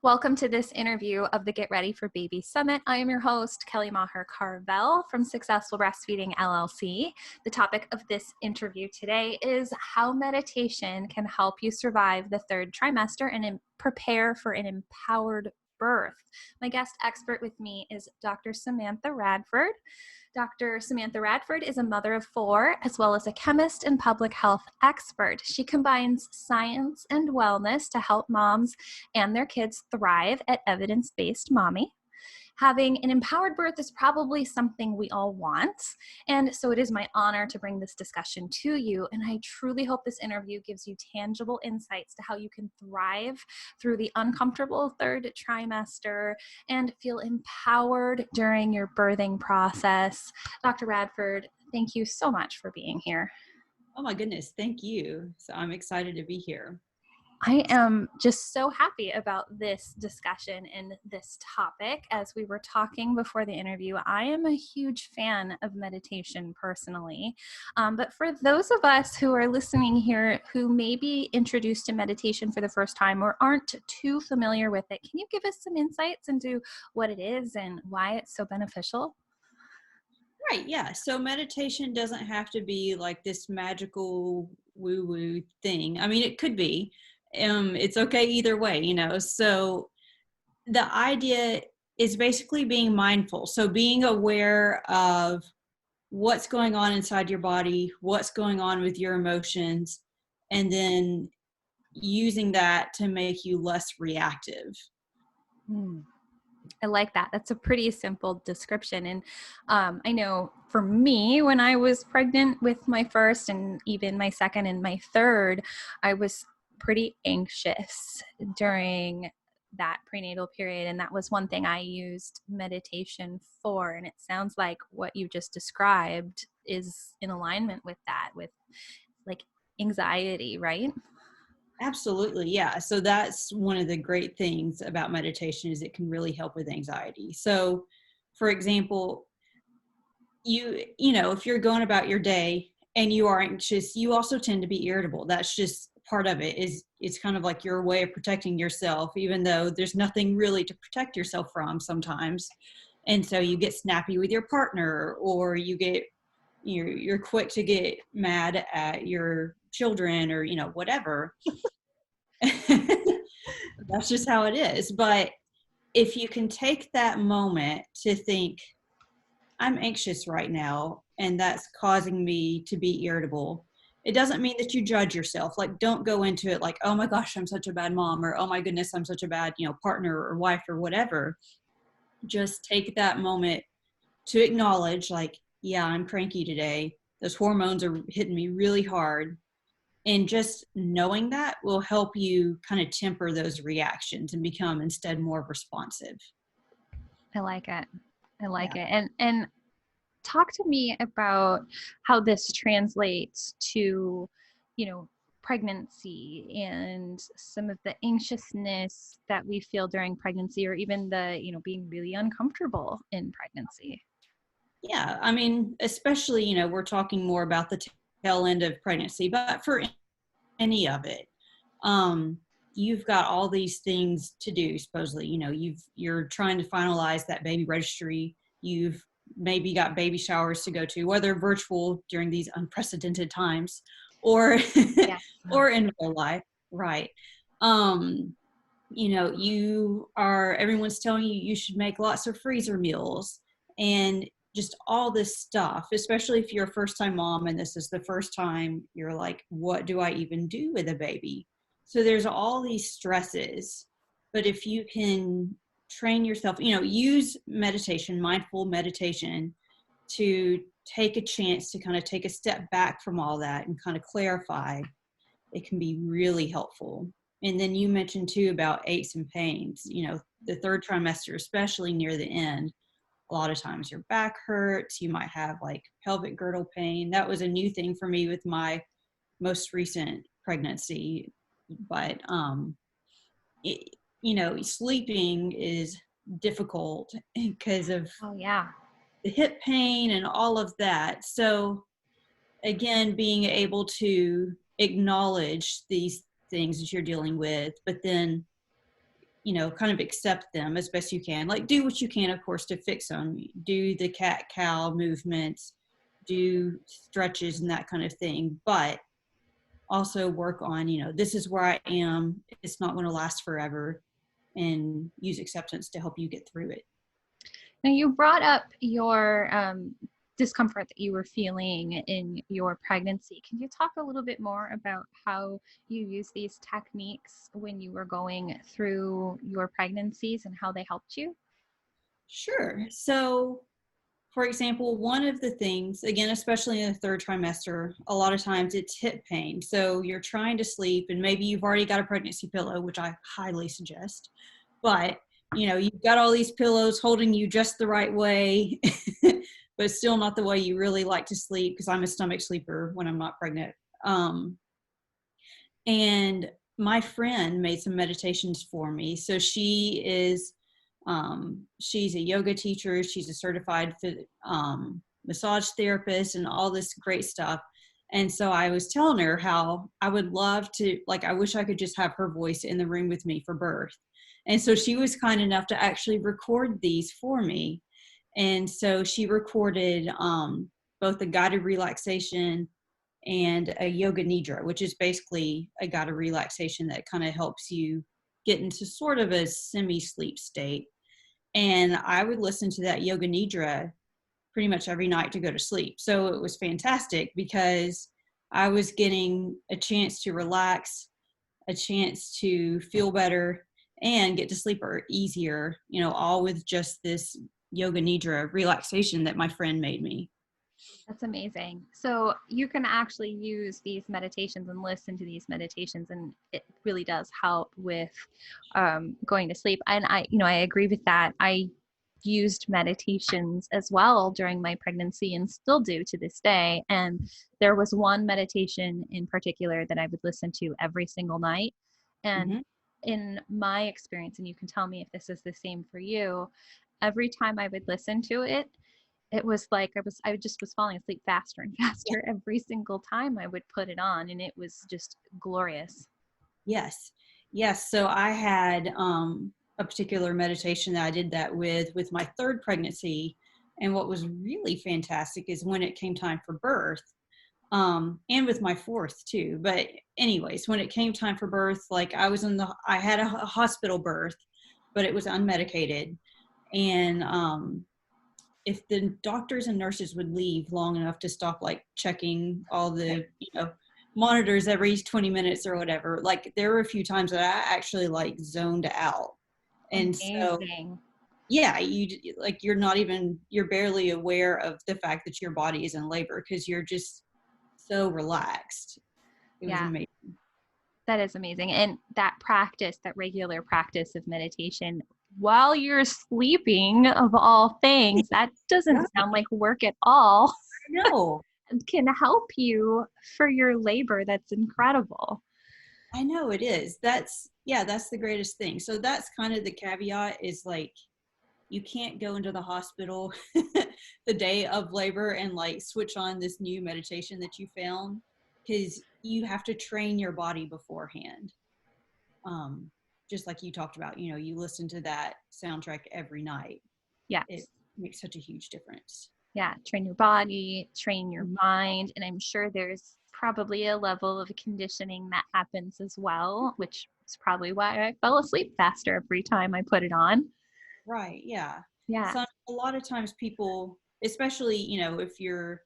Welcome to this interview of the Get Ready for Baby Summit. I am your host, Kelly Maher Carvel from Successful Breastfeeding LLC. The topic of this interview today is how meditation can help you survive the third trimester and prepare for an empowered birth. My guest expert with me is Dr. Samantha Radford. Dr. Samantha Radford is a mother of four, as well as a chemist and public health expert. She combines science and wellness to help moms and their kids thrive at evidence-based mommy. Having an empowered birth is probably something we all want, and so it is my honor to bring this discussion to you, and I truly hope this interview gives you tangible insights to how you can thrive through the uncomfortable third trimester and feel empowered during your birthing process. Dr. Radford, thank you so much for being here. Oh my goodness, thank you. So I'm excited to be here. I am just so happy about this discussion and this topic. As we were talking before the interview, I am a huge fan of meditation personally. But for those of us who are listening here who may be introduced to meditation for the first time or aren't too familiar with it, can you give us some insights into what it is and why it's so beneficial? Right, yeah. So meditation doesn't have to be like this magical woo-woo thing. I mean, it could be. It's okay either way, you know. So the idea is basically being mindful. So being aware of what's going on inside your body, what's going on with your emotions, and then using that to make you less reactive. Hmm. I like that. That's a pretty simple description. And I know for me, when I was pregnant with my first and even my second and my third, I was pretty anxious during that prenatal period. And that was one thing I used meditation for. And it sounds like what you just described is in alignment with that, with like anxiety, right? Absolutely, yeah. So that's one of the great things about meditation is it can really help with anxiety. So, for example, you know, if you're going about your day and you are anxious, you also tend to be irritable. That's just part of it. Is it's kind of like your way of protecting yourself, even though there's nothing really to protect yourself from sometimes. And so you get snappy with your partner, or you're quick to get mad at your children, or whatever. That's just how it is. But if you can take that moment to think, I'm anxious right now, and that's causing me to be irritable. It doesn't mean that you judge yourself. Like, don't go into it like, oh my gosh, I'm such a bad mom, or oh my goodness, I'm such a bad, partner or wife or whatever. Just take that moment to acknowledge, like, yeah, I'm cranky today. Those hormones are hitting me really hard. And just knowing that will help you kind of temper those reactions and become instead more responsive. I like it. I Yeah. like it. And talk to me about how this translates to, pregnancy and some of the anxiousness that we feel during pregnancy, or even the, being really uncomfortable in pregnancy. Yeah. I mean, especially, we're talking more about the tail end of pregnancy, but for any of it, um, you've got all these things to do, supposedly. You're trying to finalize that baby registry. You've maybe got baby showers to go to, whether virtual during these unprecedented times or Yes. or in real life, right? um everyone's telling you you should make lots of freezer meals and just all this stuff, especially if you're a first time mom and this is the first time you're like, what do I even do with a baby? So there's all these stresses. But if you can train yourself, use meditation, mindful meditation, to take a chance to kind of take a step back from all that and kind of clarify, it can be really helpful. And then you mentioned too about aches and pains. The third trimester, especially near the end, a lot of times your back hurts. You might have like pelvic girdle pain. That was a new thing for me with my most recent pregnancy. But sleeping is difficult because of Oh, yeah. the hip pain and all of that. So again, being able to acknowledge these things that you're dealing with, but then, kind of accept them as best you can. Like, do what you can, of course, to fix them. Do the cat-cow movements, do stretches and that kind of thing. But also work on, this is where I am. It's not going to last forever, and use acceptance to help you get through it. Now, you brought up your discomfort that you were feeling in your pregnancy. Can you talk a little bit more about how you use these techniques when you were going through your pregnancies and how they helped you? Sure. So, for example, one of the things, again, especially in the third trimester, a lot of times it's hip pain. So you're trying to sleep and maybe you've already got a pregnancy pillow, which I highly suggest, but you've got all these pillows holding you just the right way, but still not the way you really like to sleep, because I'm a stomach sleeper when I'm not pregnant. And my friend made some meditations for me. So she's a yoga teacher. She's a certified massage therapist and all this great stuff. And so I was telling her how I would love to, I wish I could just have her voice in the room with me for birth. And so she was kind enough to actually record these for me. And so she recorded both a guided relaxation and a yoga nidra, which is basically a guided relaxation that kind of helps you get into sort of a semi-sleep state. And I would listen to that yoga nidra pretty much every night to go to sleep. So it was fantastic because I was getting a chance to relax, a chance to feel better, and get to sleep easier, all with just this yoga nidra relaxation that my friend made me. That's amazing. So you can actually use these meditations and listen to these meditations, and it really does help with going to sleep. And I agree with that. I used meditations as well during my pregnancy and still do to this day. And there was one meditation in particular that I would listen to every single night. And Mm-hmm. in my experience, and you can tell me if this is the same for you, every time I would listen to it, it was like I just was falling asleep faster and faster every single time I would put it on, and it was just glorious. Yes. Yes. So I had a particular meditation that I did that with my third pregnancy. And what was really fantastic is when it came time for birth, and with my fourth too. But anyways, when it came time for birth, I had a hospital birth, but it was unmedicated. And if the doctors and nurses would leave long enough to stop checking all the monitors every 20 minutes or whatever, there were a few times that I actually zoned out. And so Amazing. yeah, you're barely aware of the fact that your body is in labor because you're just so relaxed. It was Yeah, amazing. that is amazing. And that regular practice of meditation while you're sleeping, of all things, that Yeah, doesn't sound like work at all. I know. It can help you for your labor. That's incredible. I know it is. That's the greatest thing. So that's kind of the caveat is you can't go into the hospital the day of labor and switch on this new meditation that you found, because you have to train your body beforehand. Just like you talked about, you listen to that soundtrack every night. It Yes. makes such a huge difference. Yeah, train your body, train your mind, and I'm sure there's probably a level of conditioning that happens as well, which is probably why I fell asleep faster every time I put it on. Right. Yeah. Yeah. So a lot of times people, especially, if you're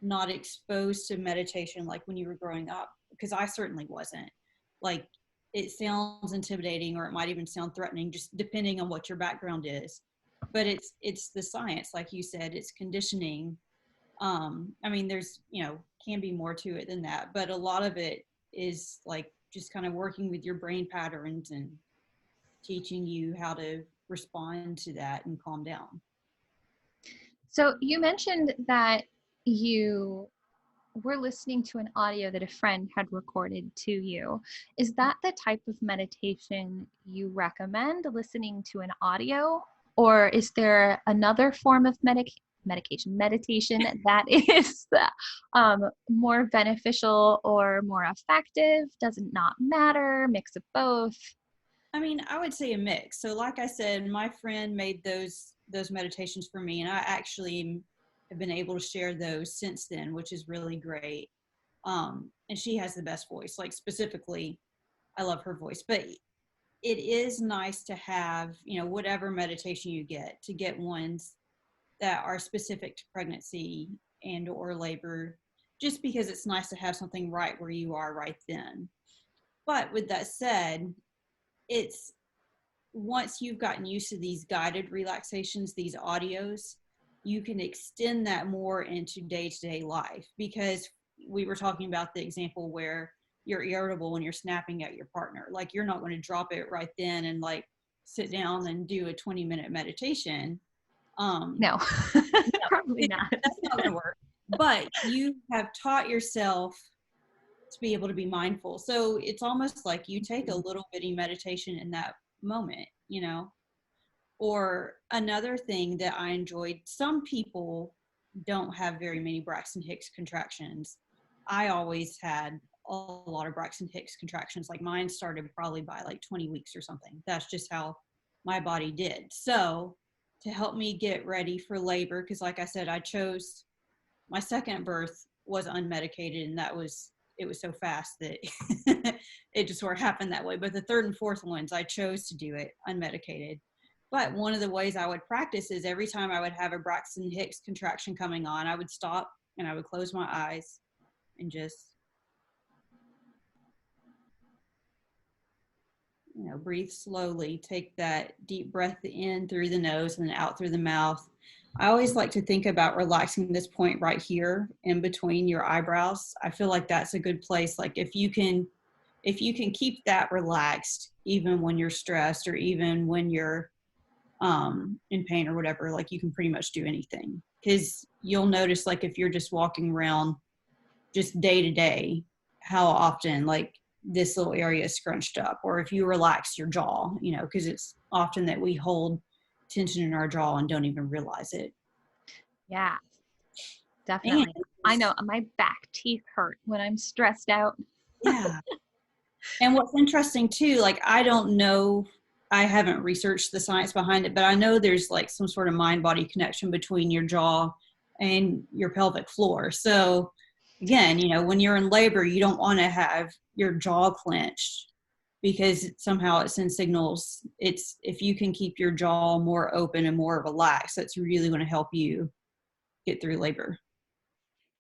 not exposed to meditation like when you were growing up, because I certainly wasn't, it sounds intimidating, or it might even sound threatening, just depending on what your background is. But it's the science, like you said, it's conditioning. I mean, there's, can be more to it than that, but a lot of it is just kind of working with your brain patterns and teaching you how to respond to that and calm down. So you mentioned that you were listening to an audio that a friend had recorded to you. Is that the type of meditation you recommend, listening to an audio? Or is there another form of meditation that is more beneficial or more effective? Does it not matter? Mix of both? I mean, I would say a mix. So like I said, my friend made those meditations for me, and I actually have been able to share those since then, which is really great. And she has the best voice. Like specifically, I love her voice. But it is nice to have, whatever meditation you get, to get ones that are specific to pregnancy and or labor, just because it's nice to have something right where you are right then. But with that said, it's once you've gotten used to these guided relaxations, these audios, you can extend that more into day-to-day life, because we were talking about the example where you're irritable when you're snapping at your partner. Like, you're not going to drop it right then and like sit down and do a 20-minute meditation. No, No, probably not. that's not going to work. But you have taught yourself to be able to be mindful. So it's almost like you take a little bitty meditation in that moment. Or another thing that I enjoyed, some people don't have very many Braxton Hicks contractions. I always had a lot of Braxton Hicks contractions. Like, mine started probably by like 20 weeks or something. That's just how my body did. So to help me get ready for labor, because like I said, I chose my second birth was unmedicated, and it was so fast that it just sort of happened that way. But the third and fourth ones, I chose to do it unmedicated. But one of the ways I would practice is every time I would have a Braxton Hicks contraction coming on, I would stop and I would close my eyes and just, breathe slowly, take that deep breath in through the nose and then out through the mouth. I always like to think about relaxing this point right here in between your eyebrows. I feel like that's a good place. Like, if you can keep that relaxed, even when you're stressed or even when you're in pain or whatever, like, you can pretty much do anything. Because you'll notice, like, if you're just walking around just day to day, how often like this little area is scrunched up, or if you relax your jaw, because it's often that we hold tension in our jaw and don't even realize it. Yeah, And definitely. I know my back teeth hurt when I'm stressed out. yeah. And what's interesting too, like, I don't know, I haven't researched the science behind it, but I know there's like some sort of mind body connection between your jaw and your pelvic floor. So again, when you're in labor, you don't want to have your jaw clenched, because somehow it sends signals. If you can keep your jaw more open and more relaxed, that's really going to help you get through labor.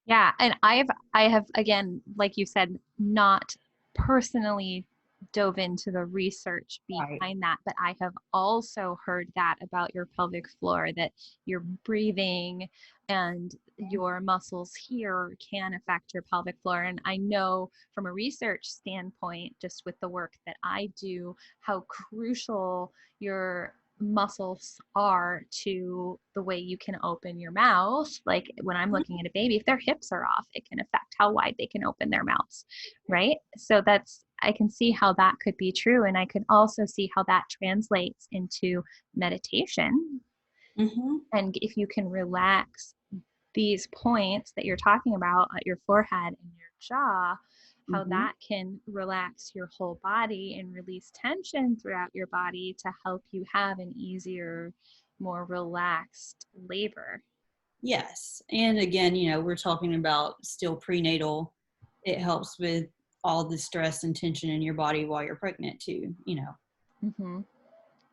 Yeah, and I have again, like you said, not personally dove into the research Right. behind that, but I have also heard that about your pelvic floor, that your breathing and your muscles here can affect your pelvic floor. And I know from a research standpoint, just with the work that I do, how crucial your muscles are to the way you can open your mouth. Like, when I'm looking at a baby, if their hips are off, it can affect how wide they can open their mouths, right? So I can see how that could be true. And I could also see how that translates into meditation. Mm-hmm. And if you can relax these points that you're talking about at your forehead and your jaw, how Mm-hmm. that can relax your whole body and release tension throughout your body to help you have an easier, more relaxed labor. Yes. And again, we're talking about still prenatal. It helps with all the stress and tension in your body while you're pregnant too. Mm-hmm.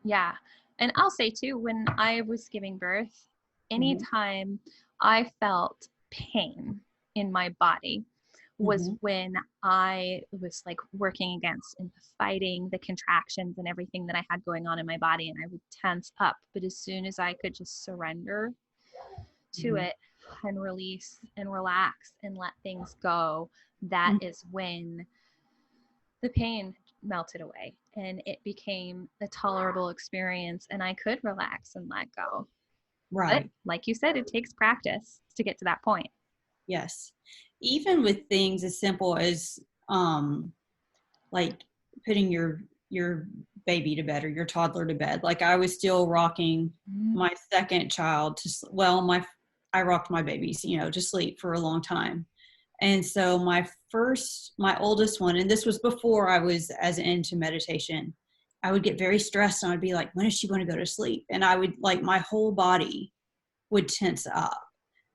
Yeah. And I'll say too, when I was giving birth, Mm-hmm. anytime I felt pain in my body was Mm-hmm. when I was like working against and fighting the contractions and everything that I had going on in my body, and I would tense up. But as soon as I could just surrender to Mm-hmm. it and release and relax and let things go, that is when the pain melted away and it became a tolerable experience and I could relax and let go. But Right. like you said, it takes practice to get to that point. Yes. Even with things as simple as like putting your baby to bed or your toddler to bed. Like, I was still rocking my second child I rocked my babies, to sleep for a long time. And so my oldest one, and this was before I was as into meditation, I would get very stressed and I'd be like, when is she going to go to sleep? And I would like, my whole body would tense up.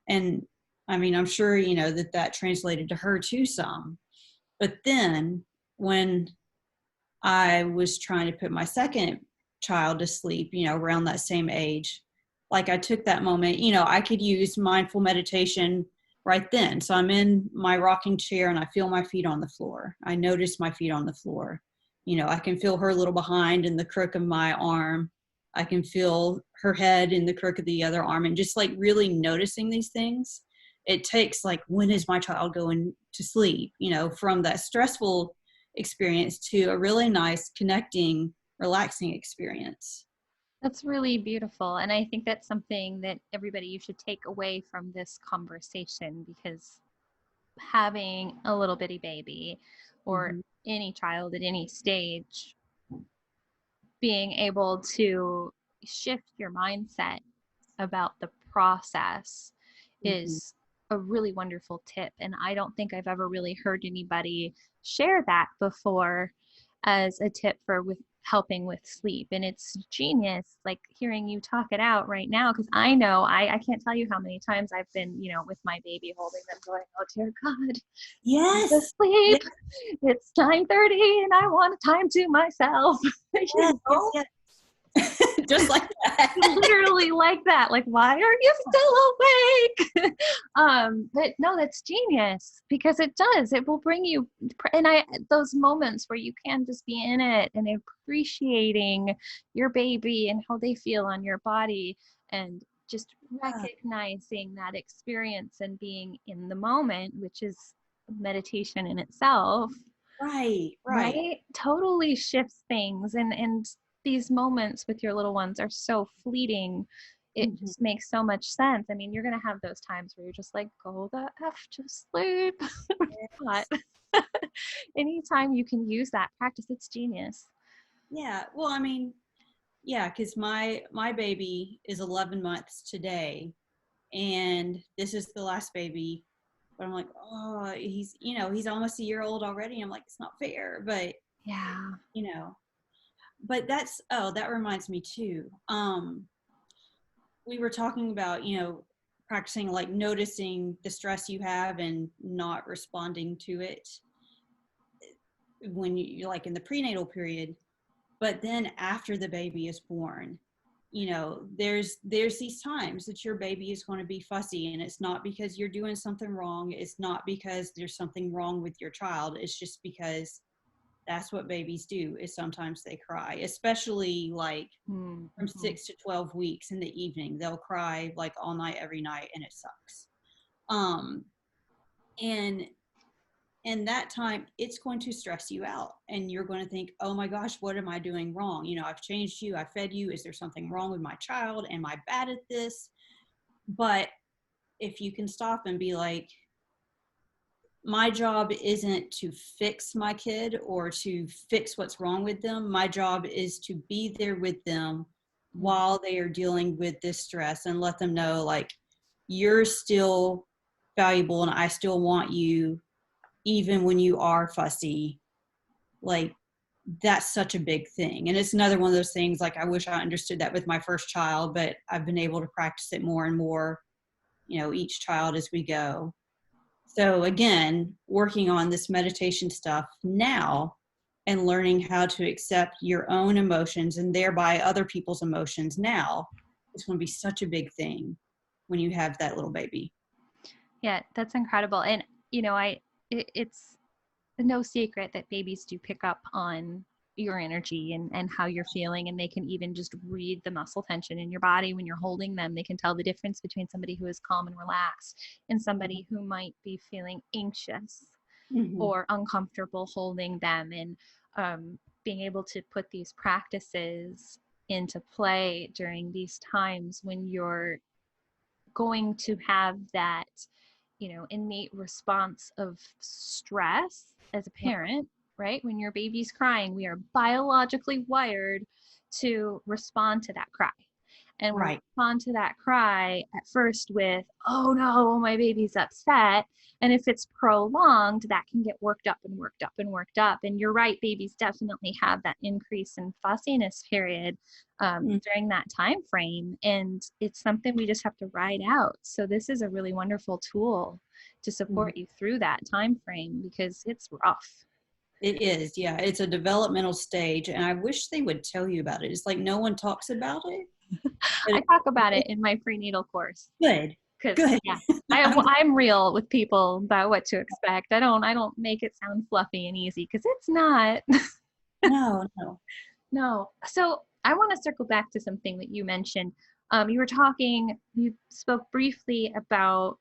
And I mean, I'm sure, that translated to her too some. But then when I was trying to put my second child to sleep, around that same age, like I took that moment, I could use mindful meditation right then. So I'm in my rocking chair and I feel my feet on the floor. I notice my feet on the floor. I can feel her little behind in the crook of my arm. I can feel her head in the crook of the other arm, and just like really noticing these things. It takes like, when is my child going to sleep, from that stressful experience to a really nice connecting, relaxing experience. That's really beautiful. And I think that's something that everybody you should take away from this conversation, because having a little bitty baby or Mm-hmm. any child at any stage, being able to shift your mindset about the process Mm-hmm. is a really wonderful tip. And I don't think I've ever really heard anybody share that before as a tip for with helping with sleep. And it's genius, like hearing you talk it out right now, because I know I can't tell you how many times I've been, with my baby holding them going, oh dear God, to Yes. sleep. Yes. It's 9:30 and I want time to myself. Yes. Yes. Yes. Just like that. Literally like that. Like, why are you still awake? But no, that's genius, because it will bring you, and those moments where you can just be in it and appreciating your baby and how they feel on your body, and just Yeah. recognizing that experience and being in the moment, which is meditation in itself, Right. Right. right? Totally shifts things. And these moments with your little ones are so fleeting. It Mm-hmm. just makes so much sense. I mean, you're going to have those times where you're just like, go the F to sleep. But anytime you can use that practice, it's genius. Yeah. Well, I mean, yeah, because my baby is 11 months today, and this is the last baby. But I'm like, oh, he's almost a year old already. I'm like, it's not fair, but Yeah. you know, but that reminds me too. We were talking about, practicing like noticing the stress you have and not responding to it when you're like in the prenatal period. But then after the baby is born, there's these times that your baby is going to be fussy, and it's not because you're doing something wrong. It's not because there's something wrong with your child. It's just because that's what babies do, is sometimes they cry, especially like from Mm-hmm. 6 to 12 weeks in the evening. They'll cry like all night, every night, and it sucks. Um, and in that time, it's going to stress you out, and you're going to think, oh my gosh, what am I doing wrong? I've changed you, I fed you. Is there something wrong with my child? Am I bad at this? But if you can stop and be like, my job isn't to fix my kid or to fix what's wrong with them. My job is to be there with them while they are dealing with this stress, and let them know, like, you're still valuable and I still want you, even when you are fussy. Like, that's such a big thing. And it's another one of those things, like, I wish I understood that with my first child, but I've been able to practice it more and more, each child as we go. So again, working on this meditation stuff now and learning how to accept your own emotions and thereby other people's emotions now is going to be such a big thing when you have that little baby. Yeah, that's incredible. And, it's no secret that babies do pick up on your energy and how you're feeling, and they can even just read the muscle tension in your body when you're holding them. They can tell the difference between somebody who is calm and relaxed and somebody who might be feeling anxious Mm-hmm. or uncomfortable holding them. And being able to put these practices into play during these times when you're going to have that, innate response of stress as a parent, right? When your baby's crying, we are biologically wired to respond to that cry. And we'll Right. respond to that cry at first with, oh no, my baby's upset. And if it's prolonged, that can get worked up and worked up and worked up. And you're right, babies definitely have that increase in fussiness period Mm. during that time frame. And it's something we just have to ride out. So this is a really wonderful tool to Mhm. support you through that time frame because it's rough. It is, yeah. It's a developmental stage, and I wish they would tell you about it. It's like no one talks about it, but I talk about it it's in my prenatal course good. because Good. yeah, I'm glad. I'm real with people about what to expect. I don't make it sound fluffy and easy because it's not. No, no. No. So I want to circle back to something that you mentioned. You spoke briefly about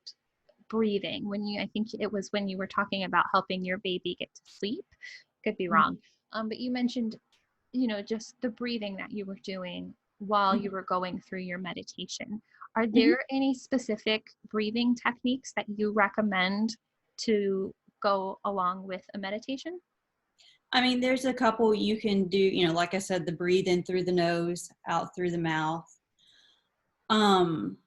breathing when I think it was when you were talking about helping your baby get to sleep. Could be Mhm. wrong. But you mentioned, just the breathing that you were doing while you were going through your meditation. Are Mhm. there any specific breathing techniques that you recommend to go along with a meditation? I mean, there's a couple you can do, like I said, the breathe in through the nose, out through the mouth. Um,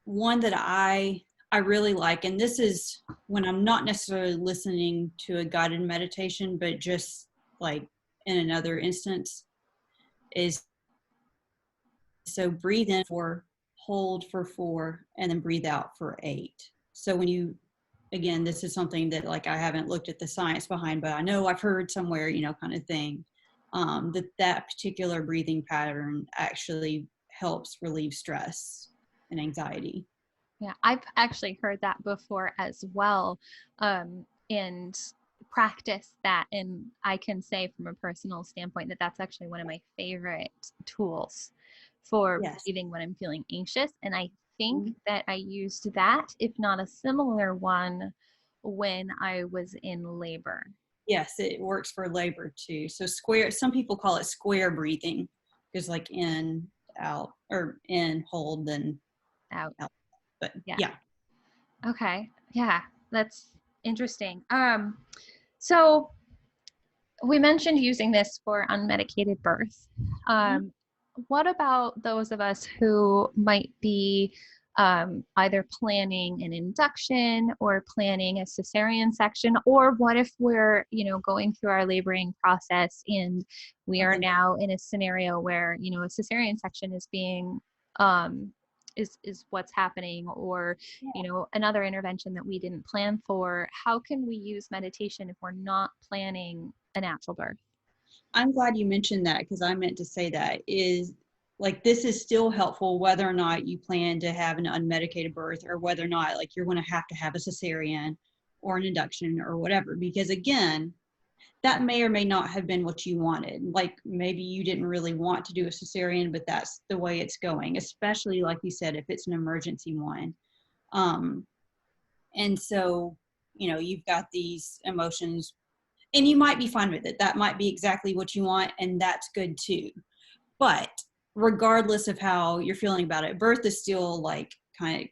One that I really like, and this is when I'm not necessarily listening to a guided meditation, but just like in another instance, is so breathe in for, hold for 4, and then breathe out for 8. So when you, again, this is something that like I haven't looked at the science behind, but I know I've heard somewhere, kind of thing, that particular breathing pattern actually helps relieve stress and anxiety. Yeah, I've actually heard that before as well, and practice that. And I can say from a personal standpoint that that's actually one of my favorite tools for Yes. breathing when I'm feeling anxious. And I think Mhm. that I used that, if not a similar one, when I was in labor. Yes, it works for labor too. So square, some people call it square breathing, because like in, out, or in, hold, then Out. out. But Yeah. yeah. Okay. Yeah, that's interesting. So we mentioned using this for unmedicated birth. Mhm. What about those of us who might be either planning an induction or planning a cesarean section? Or what if we're, going through our laboring process and we are Something. now in a scenario where, a cesarean section is being um, is what's happening, or another intervention that we didn't plan for. How can we use meditation if we're not planning a natural birth? I'm glad you mentioned that, because I meant to say that is like this is still helpful whether or not you plan to have an unmedicated birth, or whether or not like you're going to have a cesarean or an induction or whatever, because again, that may or may not have been what you wanted. Like maybe you didn't really want to do a cesarean, but that's the way it's going, especially like you said, if it's an emergency one. Um, and so, you've got these emotions, and you might be fine with it. That might be exactly what you want, and that's good too. But regardless of how you're feeling about it, birth is still like kind of,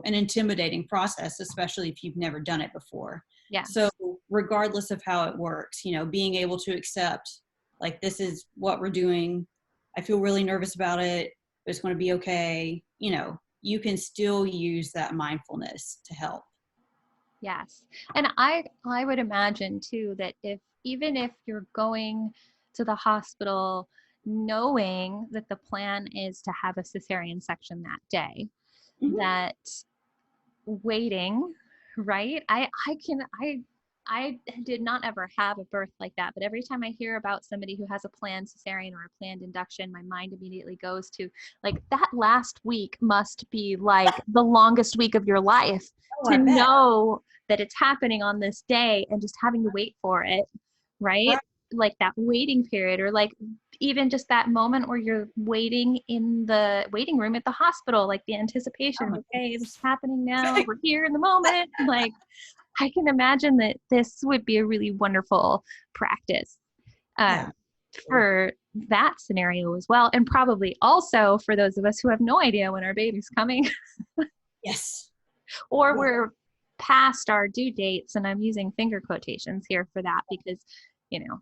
an intimidating process, especially if you've never done it before. So Yes. regardless of how it works, being able to accept, like, this is what we're doing. I feel really nervous about it, but it's going to be okay. You can still use that mindfulness to help. Yes. And I would imagine too that if even if you're going to the hospital knowing that the plan is to have a cesarean section that day, Mhm. that waiting, right? I did not ever have a birth like that, but every time I hear about somebody who has a planned cesarean or a planned induction, my mind immediately goes to like that last week must be like the longest week of your life Oh, to I bet. know that it's happening on this day and just having to wait for it, right? Right. Like that waiting period, or like even just that moment where you're waiting in the waiting room at the hospital, like the Oh anticipation, my okay, this is goodness. happening now, we're here in the moment. Like, I can imagine that this would be a really wonderful practice Yeah. um, for that scenario as well. And probably also for those of us who have no idea when our baby's coming, Yes. or Yeah. we're past our due dates. And I'm using finger quotations here for that because, you know,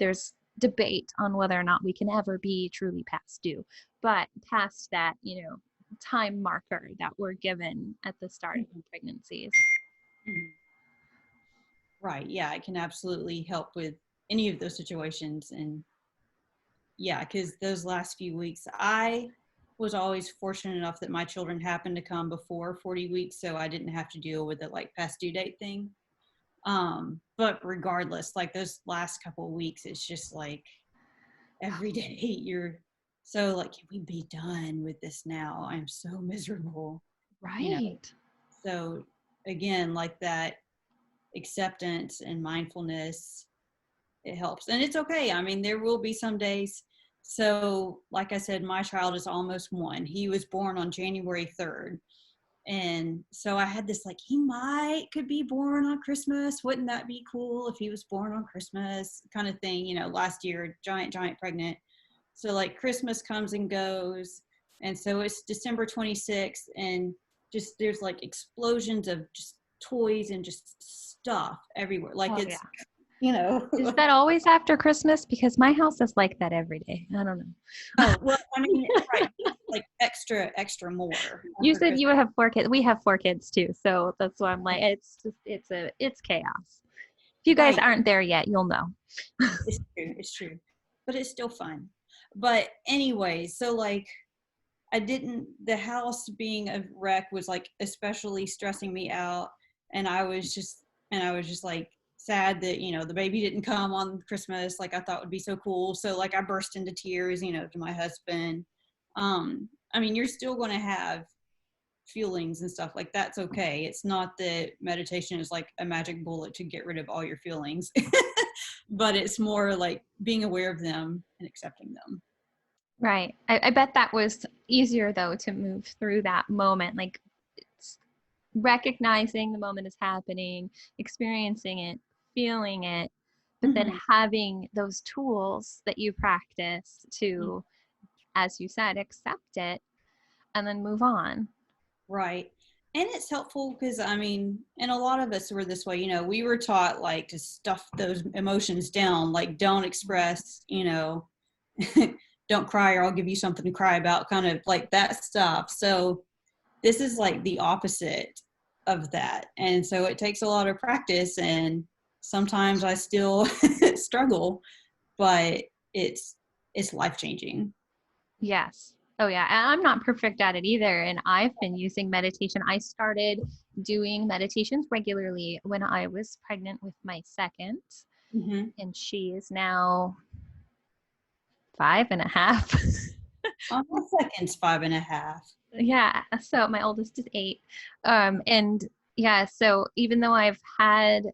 there's debate on whether or not we can ever be truly past due, but past that, time marker that we're given at the start of pregnancies. Mhm. Right. Yeah, it can absolutely help with any of those situations. And yeah, because those last few weeks, I was always fortunate enough that my children happened to come before 40 weeks, so I didn't have to deal with the like past due date thing. But regardless, like those last couple of weeks, it's just like every day you're so like, can we be done with this now? I'm so miserable, you know. Right. So again, like that acceptance and mindfulness, it helps. And it's okay. I mean, there will be some days. So, like I said, my child is almost 1. He was born on January 3rd. And so I had this like, could be born on Christmas. Wouldn't that be cool if he was born on Christmas kind of thing, last year, giant pregnant. So like Christmas comes and goes. And so it's December 26th and just, there's like explosions of just toys and just stuff everywhere. Like Oh, it's, Is that always after Christmas? Because my house is like that every day. I don't know. Oh, well, I mean, right. Like extra more. You after said Christmas. you have 4 kids. We have 4 kids too. So that's why I'm like, it's chaos. If you guys Right. aren't there yet, you'll know. It's true. It's true. But it's still fun. But anyway, so like the house being a wreck was like especially stressing me out. And I was just like sad that, the baby didn't come on Christmas like I thought would be so cool. So like I burst into tears, to my husband. I mean, you're still going to have feelings and stuff like that's okay. It's not that meditation is like a magic bullet to get rid of all your feelings, but it's more like being aware of them and accepting them. Right. I bet that was easier though to move through that moment. Like it's recognizing the moment is happening, experiencing it, feeling it, but then Mhm. having those tools that you practice to, as you said, accept it and then move on. Right. And it's helpful because I mean, and a lot of us were this way, we were taught like to stuff those emotions down, like don't express, don't cry or I'll give you something to cry about, kind of like that stuff. So this is like the opposite of that. And so it takes a lot of practice and sometimes I still struggle, but it's life changing. Yes. Oh, yeah. And I'm not perfect at it either. And I've been using meditation. I started doing meditations regularly when I was pregnant with my second, Mm-hmm. and she is now 5.5. My second's 5.5. Yeah. So my oldest is 8. And yeah, so even though I've had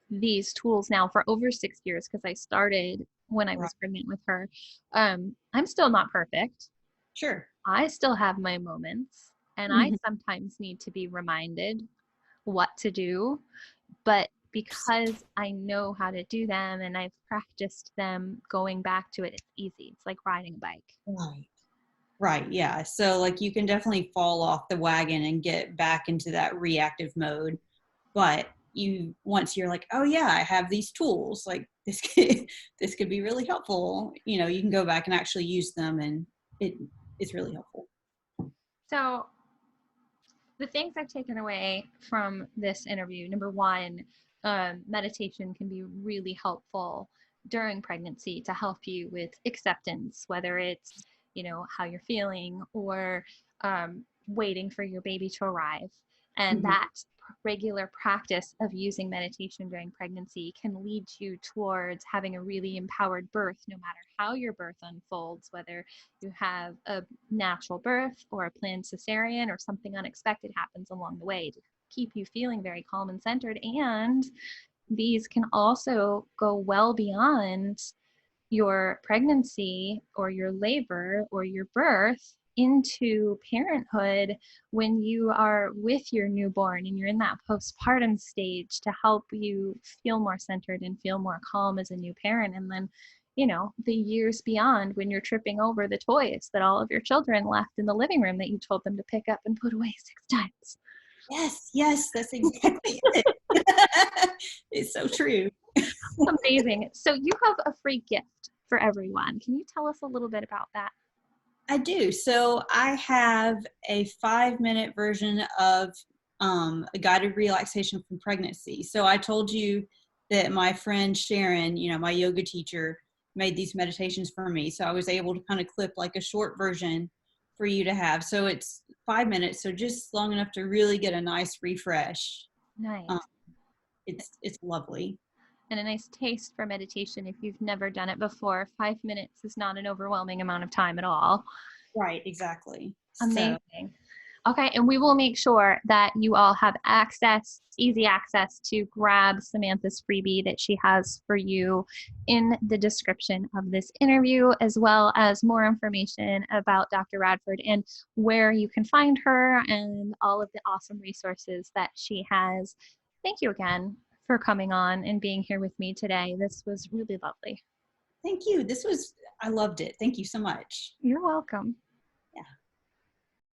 these tools now for over 6 years, because I started when I Right. was pregnant with her, I'm still not perfect. Sure. I still have my moments, and I Mhm. sometimes need to be reminded what to do. But because I know how to do them and I've practiced them going back to it, it's easy. It's like riding a bike. Right. Right. Yeah. So like you can definitely fall off the wagon and get back into that reactive mode. But once you're like, oh yeah, I have these tools, like this could be really helpful. You can go back and actually use them and it's really helpful. So, the things I've taken away from this interview, number one, meditation can be really helpful during pregnancy to help you with acceptance, whether it's, how you're feeling or waiting for your baby to arrive. And Mhm. that regular practice of using meditation during pregnancy can lead you towards having a really empowered birth, no matter how your birth unfolds, whether you have a natural birth or a planned cesarean or something unexpected happens along the way, to keep you feeling very calm and centered. And these can also go well beyond your pregnancy or your labor or your birth into parenthood, when you are with your newborn and you're in that postpartum stage, to help you feel more centered and feel more calm as a new parent. And then, the years beyond, when you're tripping over the toys that all of your children left in the living room that you told them to pick up and put away 6 times. Yes, yes, that's exactly it. It's so true. Amazing. So you have a free gift for everyone. Can you tell us a little bit about that? I do. So I have a 5-minute version of a guided relaxation from pregnancy. So I told you that my friend Sharon, my yoga teacher, made these meditations for me. So I was able to kind of clip like a short version for you to have. So it's 5 minutes, so just long enough to really get a nice refresh. Nice. Um, it's lovely. And a nice taste for meditation if you've never done it before. 5 minutes is not an overwhelming amount of time at all. Right, exactly. So Amazing. Okay, and we will make sure that you all have access, easy access to grab Samantha's freebie that she has for you in the description of this interview, as well as more information about Dr. Radford and where you can find her and all of the awesome resources that she has. Thank you again for coming on and being here with me today. This was really lovely. thank you. I loved it. Thank you so much. You're welcome.